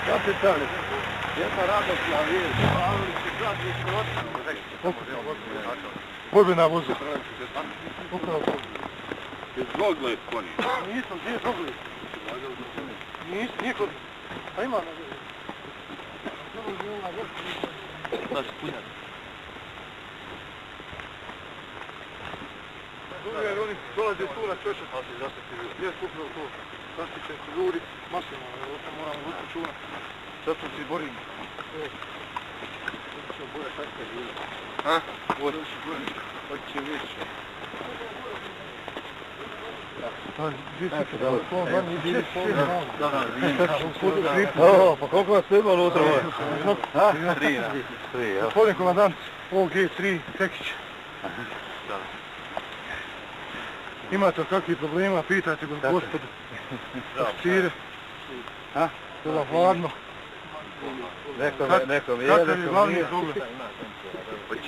Kapitalni. Jedna radost na vijeći. Ali se sad je Borbena voza. Upravo to. Je Zvogled koni. Nisam, gdje je Zvogled? Nije kod... Pa ima na Znači, punjati. Jer oni dolaze tu na čošak. Ali se zaštiti ljudi. Jes upravo to. Zaštićen su ljudi. Maksimalno, o tom moramo voditi računa. Zato se borimo. Ha? Hoće više. Pa koliko vas ima unutra? Tri. Gospodin komandant OG3 Tekić. Imate kakvih problema, pitajte gospodu. Oficire. Bilo hladno. Nekom je. Kakav je glavni problem?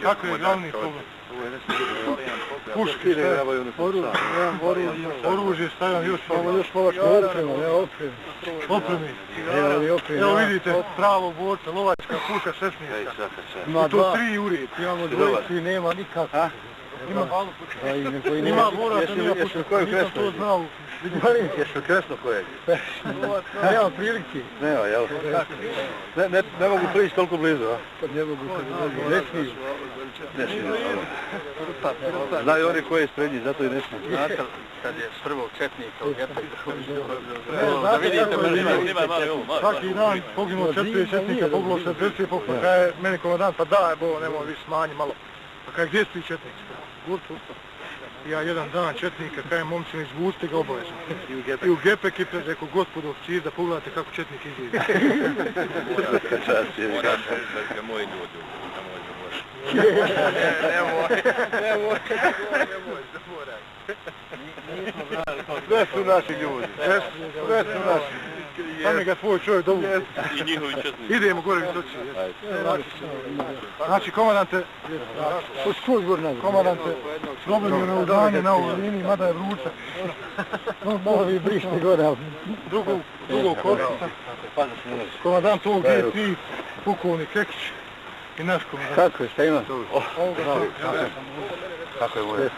Kakav je glavni problem? Puške, oružje, stajam još lovačka oprema, ne oprema. Evo vidite, pravo borca, lovačka puška 16. I to 3 uriječi. Imamo dvojicu i nema nikako. Ima borac, nema puška, nisam to znao. Jesi li kresno kojeg? Nema prilike. Nema, jel? Ne mogu prići toliko blizu, a? Ne mogu, ne smiju. Ne smiju, znaju oni koji je ispred njih, zato i ne smiju. Znate kad je s prvog četnika u Gepeku? Da vidite, svaki dan poginuo 4 četnika, poginuo se 30, pa kaj je meni komandant, pa daj bo, nemoj vi smanji malo. Pa kaj gdje su ti četnici? Gurtu. Ja jedan dan četnika, kaj momcima izvucite ga obavezno. I u Gepek i rekao, gospodo oficir, da pogledate kako četnik izgleda. Čast je. Moji ljudi, Nemoj, sve su naši ljudi. Sve su naši. Sam je ga tvoj čovjek dobu. I njihovi četnici. Idemo gore visoci. Znači, komandante, problem je neudanje na ovoj liniji, mada je vruća. Malo vi brište gore, drugog korpusa. Komandant ovog G3, pukovnik Kekić i naš komandant. Kako je, šta ima? Kako je moje?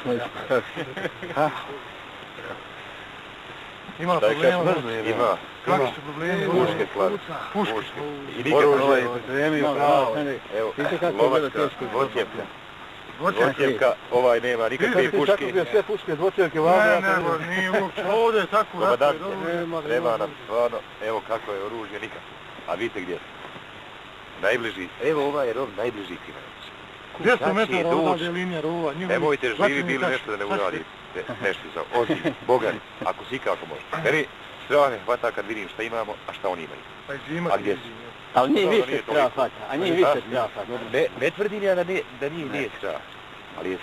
Ima problema? Ima. Kakvi su problemi? Puške klade. Puške. I nikad ovaj pripremio pravo. Evo, lovačka, dvocjevka, ovaj nema nikakve puške. Vidite, sve puške, dvocjevke, nije uopće. Ovdje je tako. Treba nam stvarno, evo kako je oružje, nikad. A vidite gdje su. Najbliži, evo ovaj je rov najbliži ti. 200 metara odavde je linija rova. Nemojte živi bili nešto da ne uradite. Nešto za ozim, Bogan, ako si ikako može. Meni strane hvata kad vidim šta imamo, a šta oni imaju. A gdje su? Ali nije više strah hvata, a nije više strah hvata. Ne tvrdim ja da nije strah. Ali je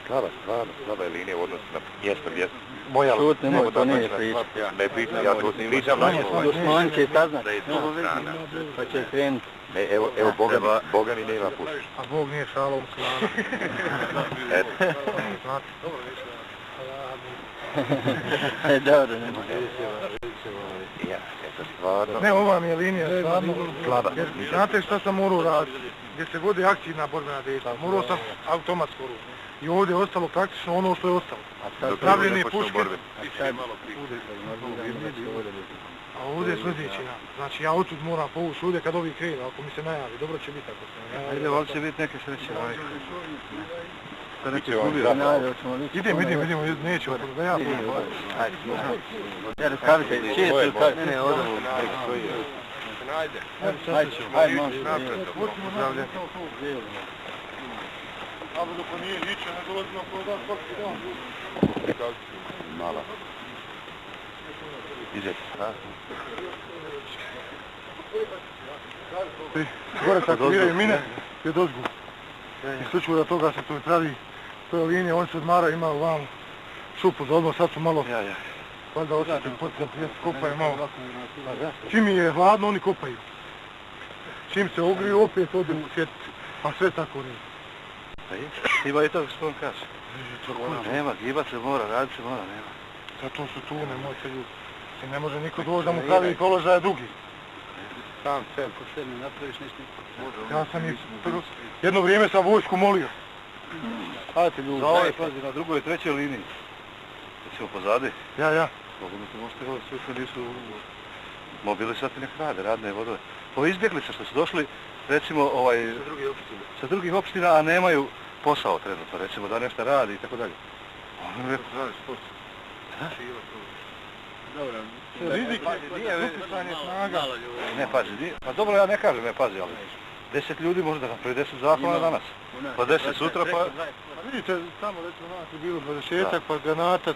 slaba je linija u odnosu na mjesto gdje moja... Šut, nemoj to nije pričati. Ne pričam, ja to pričam. On će saznat, pa će krenuti. Evo Boga mi nema puške. A Bog nije šalom slana. Eto. Dobro, nema. Ja, eto stvarno. Ne, ova mi je linija stvarno slaba. Znate šta sam morao raditi? Gdje se vodi akcijna borbena dejstva. Morao sam automatsko oružje. I ovdje je ostalo praktično ono što je ostalo. Pravljene puške. A ovdje je sljedeći dan. Znači ja otud moram povući ovdje kad ovi krenu, ako mi se najavi. Dobro će biti ako se najavi. Ajde, ovdje će biti neke sreće. Idemo, neću, da ja povijem. Ja raskavite, čije su rukavite? Ne, odam u Ajde. Ajde, možeš. Zdravlje. Ali dok nije viće, ne dolazimo ko dan svaki dan. Mala. Izeti. Gore se aktiviraju mine i odozgu. I slučaju da toga se tu pravi, to je linija, oni se odmaraju, imaju vam šupu za odmah, sad su malo, valjda osjetim potijem, kopaju malo. Čim je hladno, oni kopaju. Čim se ogriju, opet ode u sjet, a sve tako nije. Ima i to što on kaže. Nema, gibat se mora, radit se mora, nema. Zato su tu, nemojte ljudi. Ne može niko doći da mu pravi položaje drugi. Sam sve, ko sve ne napraviš ništa. Ja sam i jedno vrijeme sam vojsku molio. Hajde ljudi, daj pazi na drugoj i trećoj liniji. Recimo pozadi. Ja. Slobodno se možete govoriti, svi što nisu mobilisati nek rade, radne vodove. Ovo izbjeglice što su došli, recimo, sa drugih opština, a nemaju posao trenutno, recimo da nešto radi i tako dalje. Ono rekao, radi sport. Dobro, rizik je utjecanje snaga. Ne, pazi, pa dobro, ja ne kažem, ne pazi, ali 10 ljudi može da napravi 10 zakona danas. Pa 10 sutra, pa... Pa vidite, tamo recimo nas je bilo 20-ak, pa granata,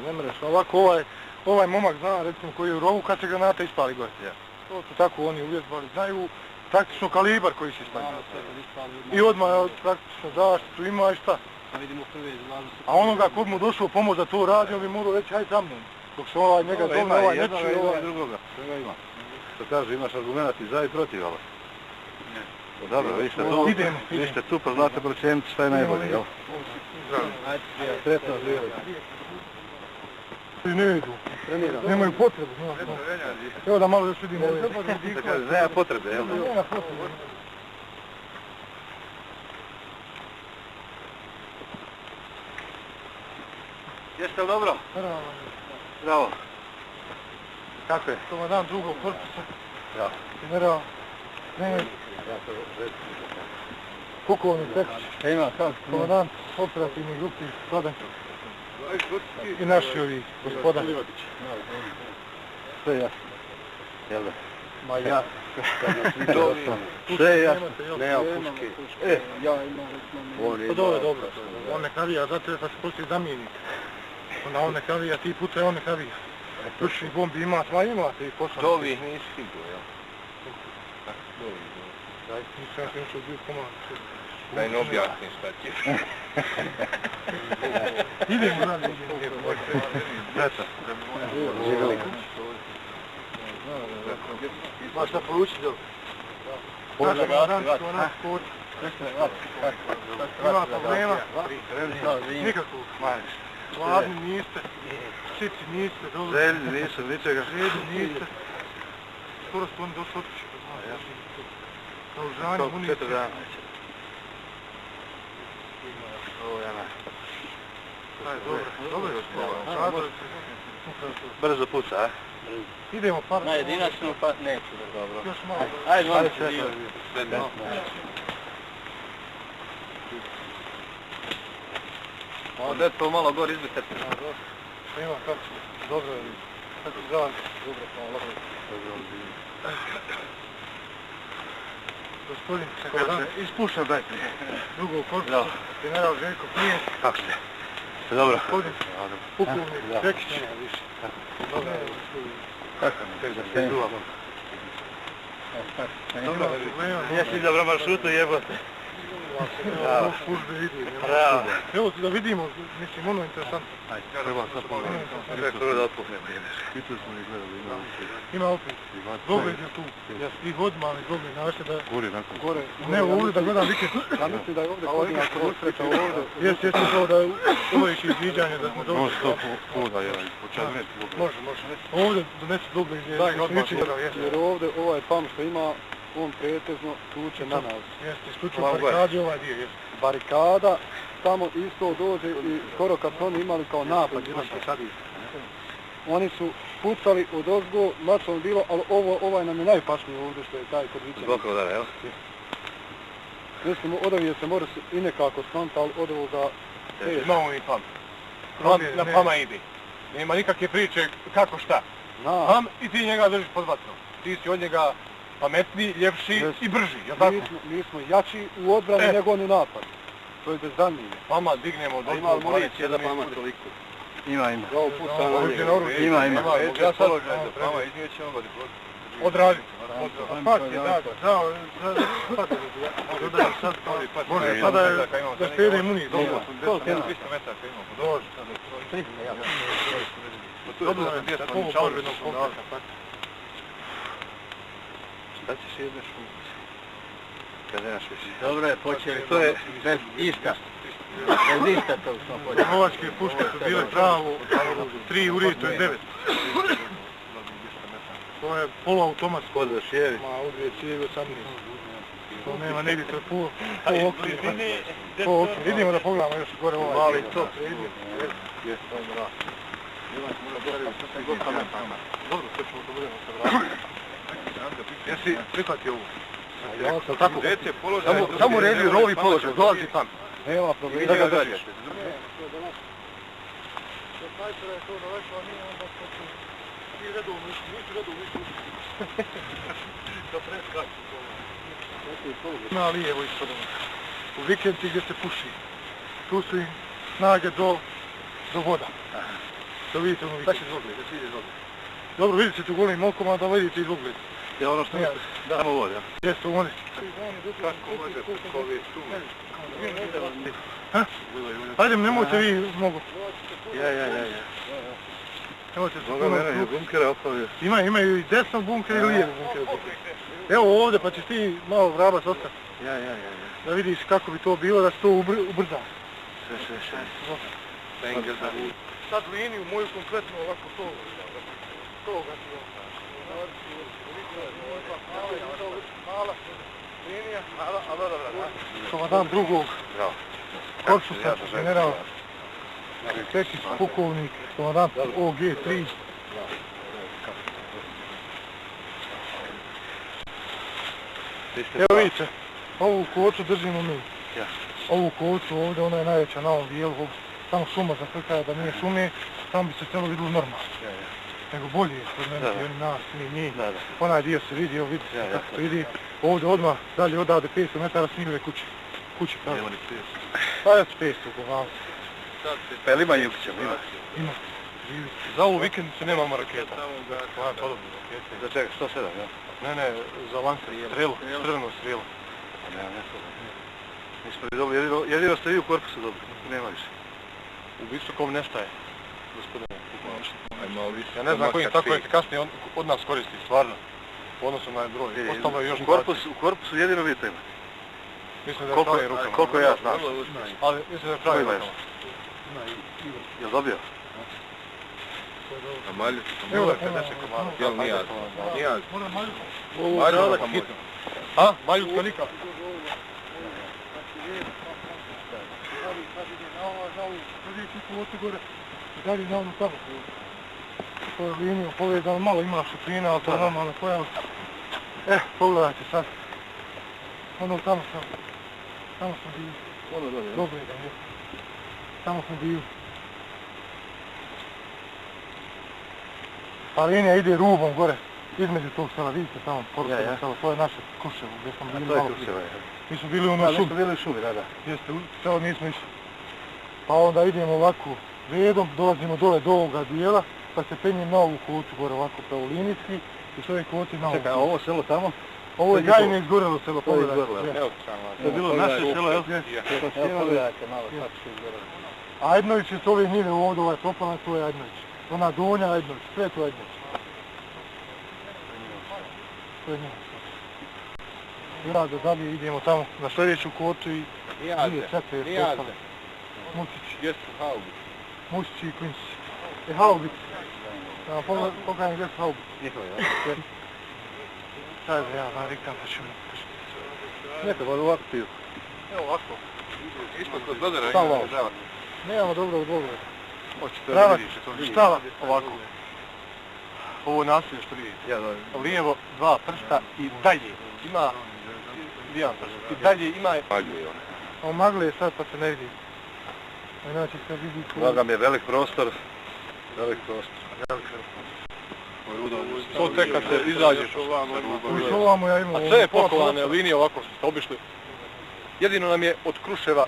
ne mreš, ovako ovaj momak zna, recimo, koji je u rovu kad se granata ispali gore. To su tako oni uvjetovali, znaju praktično kalibar koji se ispali. I odmah praktično zaštitu ima i šta. A onoga kod mu došao pomoć da to radi, on bi morao reći, hajde za mnom. Dok se ovaj njega zovne, ovaj neći, ovaj drugoga, svega ima. Što kaže, imaš argumenat i za i protiv, ali... Dobro, vi ste tu, pa znate procijeniti šta je najbolje, jel? Sretno, živjeli. Ne idu, nemaju potrebu. Evo da malo još vidimo. Nema potrebe, jel? Nema potrebe. Jeste li dobro? Bravo. Kako je? Komandant drugog korpusa. Ja. General. Ne. Pukovnik Pekić. Ima, kako? Komandant operativnih grupi Kladanj. I naši ovi gospoda. Sve jasno. Jel da? Ma ja. Sve jasno. Nema puške. Ja imam recimo... To je dobro. On nek navija, zato je da se postoji zamijenik. Onda on nek navija, ti pucaj, on nek navija. Ručni bombi imate i posao. To vi nisi stigo, jel? Nisam ja se nešto bio komand. Daj ne objasnim šta će. Idemo radi, idemo. Eto. Živjeli. Ma šta poručiti dobro? Ima problema? Nikakvog. Hladni niste, sici niste, dobro. Željni nisu, ničega. Željni niste. Skoro su oni došli otići. Na užanje, municije. 4 dana. Ovo je dobro. Brzo puca, a? Idemo par. Na jedinačnu pa neću da dobro. Još malo. Ajde, malo se dio. Onda to malo gore izbite. Ima kako dobro je. Kako zvan. Dobro, malo. Gospodin komandant. Ispušam dajte. Drugog korpusa. General Željko Klijent. Kako ste? Dobro. Gospodin. Pukovnik Pekić. Dobro. Kako ste? Dobro. Jesi dobro maršrutu jebote. Bravo. Službe vidi. Evo da vidimo, mislim, ono je interesantno. Treba sad pogledati. Rekao da otpuhne vrijeme. Pitali smo ih gledali. Ima opet. Dogled je tu. I godima, ali dogled, znaš da... Gore, nakon. Gore. Ne, ovdje da gledam vikend. Ja mislim da je ovdje koordinator usreća ovdje. Jeste to da uloviš izviđanje da smo dobro. Može to poda, jedan, počet ne. Može. Ovdje donesu dogled. Jer ovdje ovaj pam što ima, on pretežno tuče na nas. Jeste, isključuju barikadi ovaj dio, jeste. Barikada, tamo isto dođe i skoro kad su oni imali kao napad, oni su pucali od ozgo, mačom bilo, ali ovaj nam je najpašniji ovdje što je taj kod vićenja. Zbog da, jel? Mislim, od ovdje se mora i nekako skloniti, ali od ovoga... Imamo i pam. Na pama ide. Nema nikakve priče kako šta. Pam i ti njega držiš pod vatrom. Ti si od njega pametniji, ljepši i brži, jel tako? Mi smo jači u odbrani nego oni u napad. To je bezdannije. Pama dignemo do... Ima municije da pama toliko. Ima. Ima. Ja sad pama iznijet ćemo ga odraditi. Pati, može, sada je da štede munije. 200 metaka imamo. Dođe. Dobro je gdje smo borbenog pokreta. Da ćeš jedneš funkciju. Kad nemaš više. Dobro je, počeli, to je bez iska. Bez iska to smo počeli. Novačke puške su bile pravo, 3 urije, to je 9. To je poluautomatsko. Kod za šijevi. Ma, u 2 cijevi 18. To nema negdje, to je po okvir. Po okvir. Idemo da pogledamo još gore ovaj. Mali to. Jes, to je mrak. Dobro, sve ćemo to budemo se vratiti. Jesi prihvatio ovu? Ja sam tako. Samo redi rovi položaj, dolazi tam. Nema problema. Da ga gađaš. Najprej je to daleko, a nije onda što su svi redovni, nisu redovni. Da preskaču to. Na lijevo ispod ono. U vikenci gdje se puši. Tu su im snage do voda. Da vidite ono vikenci. Dobro, vidite tu golim okom, a da vidite izgled. Je ono što misliš? Damo vod, ja. Jeste oni. Kako može preko ove šume? Ajde, nemojte vi mogu. Ja. Nemojte se Moga mene je bunkera opavio. Imaju i desno bunker i lijevo bunker. Evo ovdje, pa ćeš ti malo vrabac ostati. Ja. Da vidiš kako bi to bilo, da se to ubrza. Sve. Sad liniju moju kompletno ovako to gasio. Mala linija, ali dobra. Komandant drugog korpusa, general Pekić, pukovnik, komandant OG3. Evo vidite, ovu koču držimo mi. Ovu koču ovdje, ona je najveća na ovom dijelu, samo šuma zafrkaje da nije šume, tamo bi se cijelo vidjelo normalno. Nego bolje je spomenuti oni nas, mi njih. Onaj dio se vidi, evo vidite kako to ide. Ovdje odmah, dalje odavde 500 metara snimljive kuće pravi. Pa je 500 uglavnom. Pa je li ima Jukića? Ima. Za ovu vikendicu nemamo raketa. Podobne rakete. Za čega? 107, ja? Ne, za lancer, strelu, crvenu strelu. Nismo vi dobili, jedino ste vi u korpusu dobili, nema više. U visokom nestaje, gospodine. Ja ne znam koji tako efikasnije od nas koristi, stvarno. U odnosu na broj. Ostalo je još u korpusu jedino vi to imate. Mislim da je pravim rukama. Koliko ja znam. Ali mislim da je pravim rukama. Jel dobio? A maljucu sam Evo mora da 50 komara. Jel nijaz? Mora maljucu. Maljucu hitno. A? Maljucka nikak. Dalje na onu tamo. To je liniju povezano, malo ima šuplina, ali to je normalna pojava. Pogledajte sad. Ono tamo sam bio. Ono dobro, ja? Dobro je da je. Tamo sam bio. A linija ide rubom gore, između tog sela, vidite tamo, porušeno selo, to je naše Kruševo, gdje smo bili malo prije. Mi smo bili u onoj šumi. Mi smo bili u šumi, da. Jeste, selo nismo išli. Pa onda idemo ovako redom, dolazimo dole do ovoga dijela, pa se penjem na ovu koču gore ovako pravo linijski i s ove koče na ovu. Čekaj, a ovo selo tamo? Ovo je Gajine izgorelo selo, pogledajte. To je bilo naše selo, jel? Pogledajte malo, sad će izgorelo. Ajdnović je s ove njive ovdje, ovaj propala, to je Ajdnović. Ona donja Ajdnović, sve to je Ajdnović. To je njive. Ja da dalje idemo tamo na sljedeću koču i dvije cepe postale. Musić. Musić i Klinčić. Haubic. Pokajem gdje su Haubic. Njihovi, ja? Sad ja navikam pa ću mi. Neka, ali ovako piju. Evo ovako. Ispod kod Bledera Stavamo. ima država. Nemamo dobro od Boga. Hoćete da Pravac, vidiš to? štala, ovako. Ovo je nasilje što vidite. Ja, da. Lijevo, dva prsta i dalje. Ima jedan prst. I dalje ima... Magli je ona. Ovo magle je sad pa se ne vidi. Inače se vidi... Vagam je velik prostor. Velik prostor. To tek kad se izađeš u ovamo ja imam... A sve je pokovane linije ovako što ste obišli. Jedino nam je od Kruševa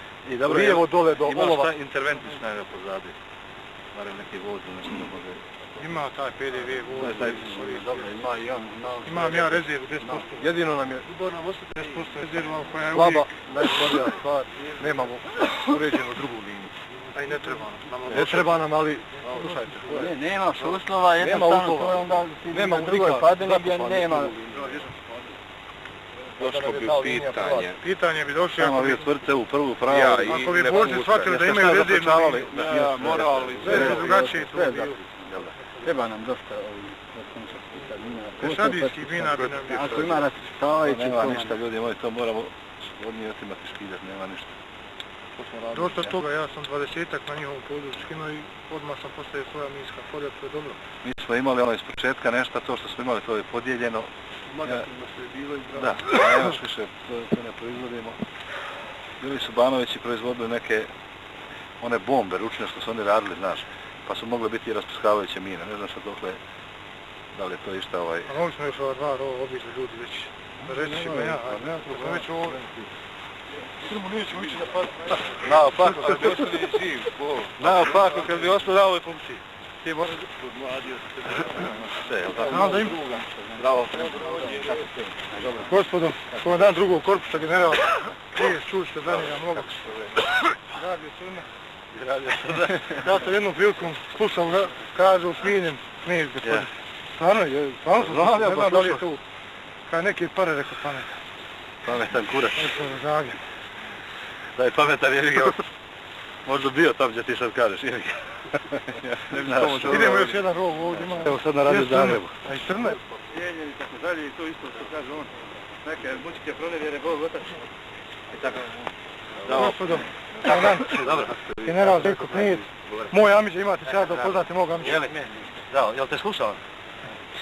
lijevo dole do Olova. Ima šta interventni snaga pozadi? Barem neki voz ili nešto da može... Ima taj PDV voz. Dobro, ima i on. Imam ja rezervu 10%. Jedino nam je 10% rezerva koja je uvijek... Slaba, najslabija stvar. Nemamo uređenu drugu liniju. A i ne treba nam. Ne treba nam, ali... Slušajte. Nemaš uslova, jednostavno to je onda na drugoj padini gdje nema... Došlo bi pitanje. Pitanje bi došlo... Samo vi otvorite ovu prvu pravu. Ako bi Boži shvatili da imaju rezervnu liniju. Morali. Sve je drugačije to bilo. Treba nam dosta ovih, da sam se pitao, Pešadijskih vina bi nam bio. Ako ima raskrcavajući Nema to... ništa, ljudi moji, to moramo od njih otimati skidati, nema ništa. Dosta toga, ja sam 20-ak na njihovom području skinuo i odmah sam postavio svoja minska polja, to je dobro. Mi smo imali ono iz početka nešto, to što smo imali to je podijeljeno. Magatima se je bilo i Da, a još više to ne proizvodimo. Bili su Banovići proizvodili neke one bombe ručne što su oni radili, znaš, pa su mogle biti i rasprskavajuće mine, ne znam što dokle, da li je to išta ovaj... A mogli smo još ova dva rova obišli ljudi već. Reći ćemo ja, ako smo već ovdje. Srbu nećemo ići da pa... Naopako kad bi ostali živ, naopako kad bi ostali na ovoj funkciji. Ti možeš podmladio se. Jel tako? Znam da im... Bravo. Gospodo, komandant drugog korpusa, general, prije čuli ste Danila Mogak. Radio Crna. Ja sam jednom prilikom slušao ga, kaže u sminjem, smiješ gospodin. Stvarno sam slušao, ne znam da li je to. Kaj neke pare rekao pametan. Pametan kurac. Zagreb. Da je pametan je ga. Možda bio tam gdje ti sad kažeš, je ga. Idemo još jedan rov ovdje ima. Evo sad na Radio Zagrebu. A i Crne. Cijenjeni i tako dalje i to isto što kaže on. Neke mučke pronevjere, Bog otac. I tako. Gospodo, komandant, general Željko Knjiz. Moj Amiđa imate čast da upoznate mog Amiđa. Jeli? Da, jel te slušao?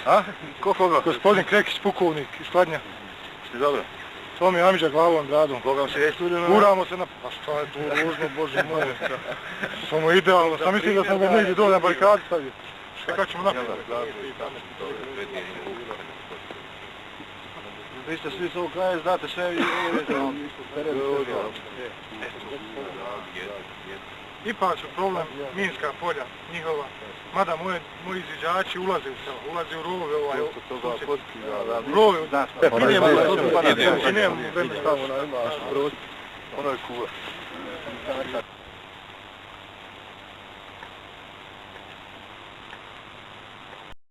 A? Koga? Gospodin Krekić, pukovnik iz Kladnja. Ti dobro? To mi je Amiđa glavom, bradom. Koga si već studio? Uramo se na... Pa šta je tu ružno, Bože moj. Samo idealno, sam mislim da sam ga negdje dole na barikadi stavio. Kako ćemo napraviti? Vi ste svi s ovog kraja, znate sve i Ipak su problem minska polja, njihova. Mada moji izviđači ulaze u selo, ulaze u rove ovaj susjed. Rove, da. Idemo vremena. Ono je kuva.